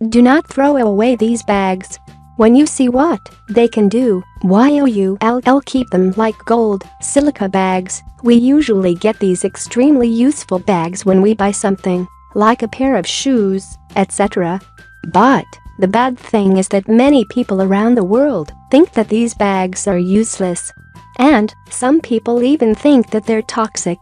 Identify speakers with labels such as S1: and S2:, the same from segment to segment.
S1: Do not throw away these bags. When you see what they can do, you'll keep them like gold. Silica bags. We usually get these extremely useful bags when we buy something, like a pair of shoes, etc. But the bad thing is that many people around the world think that these bags are useless. And some people even think that they're toxic.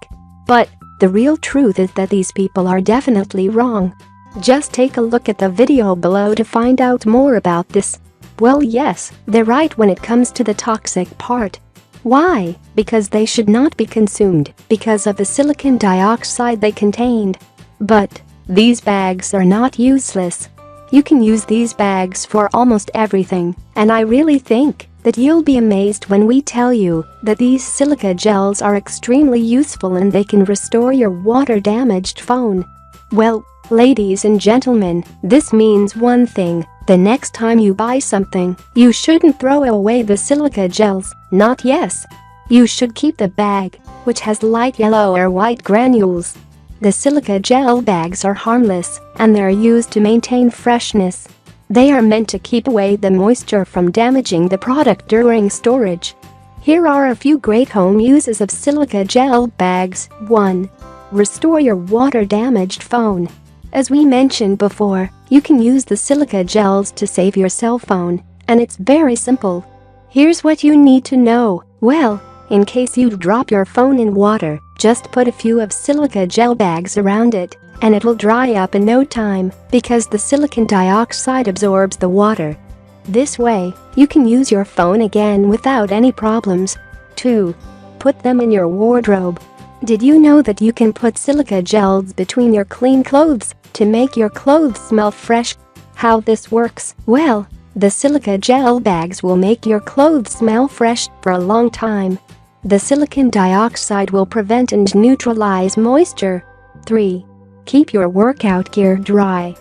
S1: But the real truth is that these people are definitely wrong. Just take a look at the video below to find out more about this. Well, yes, they're right when it comes to the toxic part. Why? Because they should not be consumed because of the silicon dioxide they contained. But these bags are not useless. You can use these bags for almost everything, and I really think that you'll be amazed when we tell you that these silica gels are extremely useful and they can restore your water-damaged phone. Well, ladies and gentlemen, this means one thing. The next time you buy something, you shouldn't throw away the silica gels, not yes. You should keep the bag, which has light yellow or white granules. The silica gel bags are harmless, and they're used to maintain freshness. They are meant to keep away the moisture from damaging the product during storage. Here are a few great home uses of silica gel bags. 1. Restore your water-damaged phone. As we mentioned before, you can use the silica gels to save your cell phone, and it's very simple. Here's what you need to know. Well, in case you drop your phone in water, just put a few of silica gel bags around it, and it'll dry up in no time because the silicon dioxide absorbs the water. This way, you can use your phone again without any problems. 2. Put them in your wardrobe. Did you know that you can put silica gels between your clean clothes to make your clothes smell fresh? How this works? Well, the silica gel bags will make your clothes smell fresh for a long time. The silicon dioxide will prevent and neutralize moisture. 3. Keep your workout gear dry.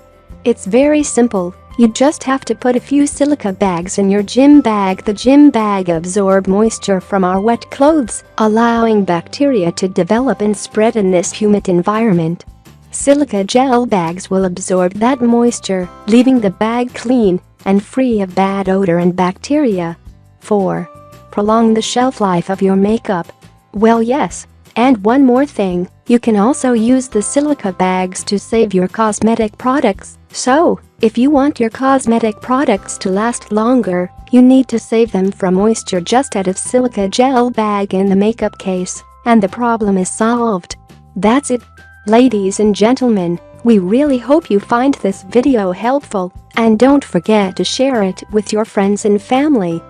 S1: It's very simple. You just have to put a few silica bags in your gym bag. The gym bag absorbs moisture from our wet clothes, allowing bacteria to develop and spread in this humid environment. Silica gel bags will absorb that moisture, leaving the bag clean and free of bad odor and bacteria. 4. Prolong the shelf life of your makeup. Well, yes. And one more thing, you can also use the silica bags to save your cosmetic products. So, if you want your cosmetic products to last longer, you need to save them from moisture. Just add a silica gel bag in the makeup case, and the problem is solved. That's it. Ladies and gentlemen, we really hope you find this video helpful, and don't forget to share it with your friends and family.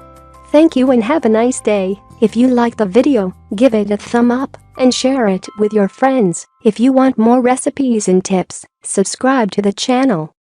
S1: Thank you and have a nice day. If you like the video, give it a thumb up and share it with your friends. If you want more recipes and tips, subscribe to the channel.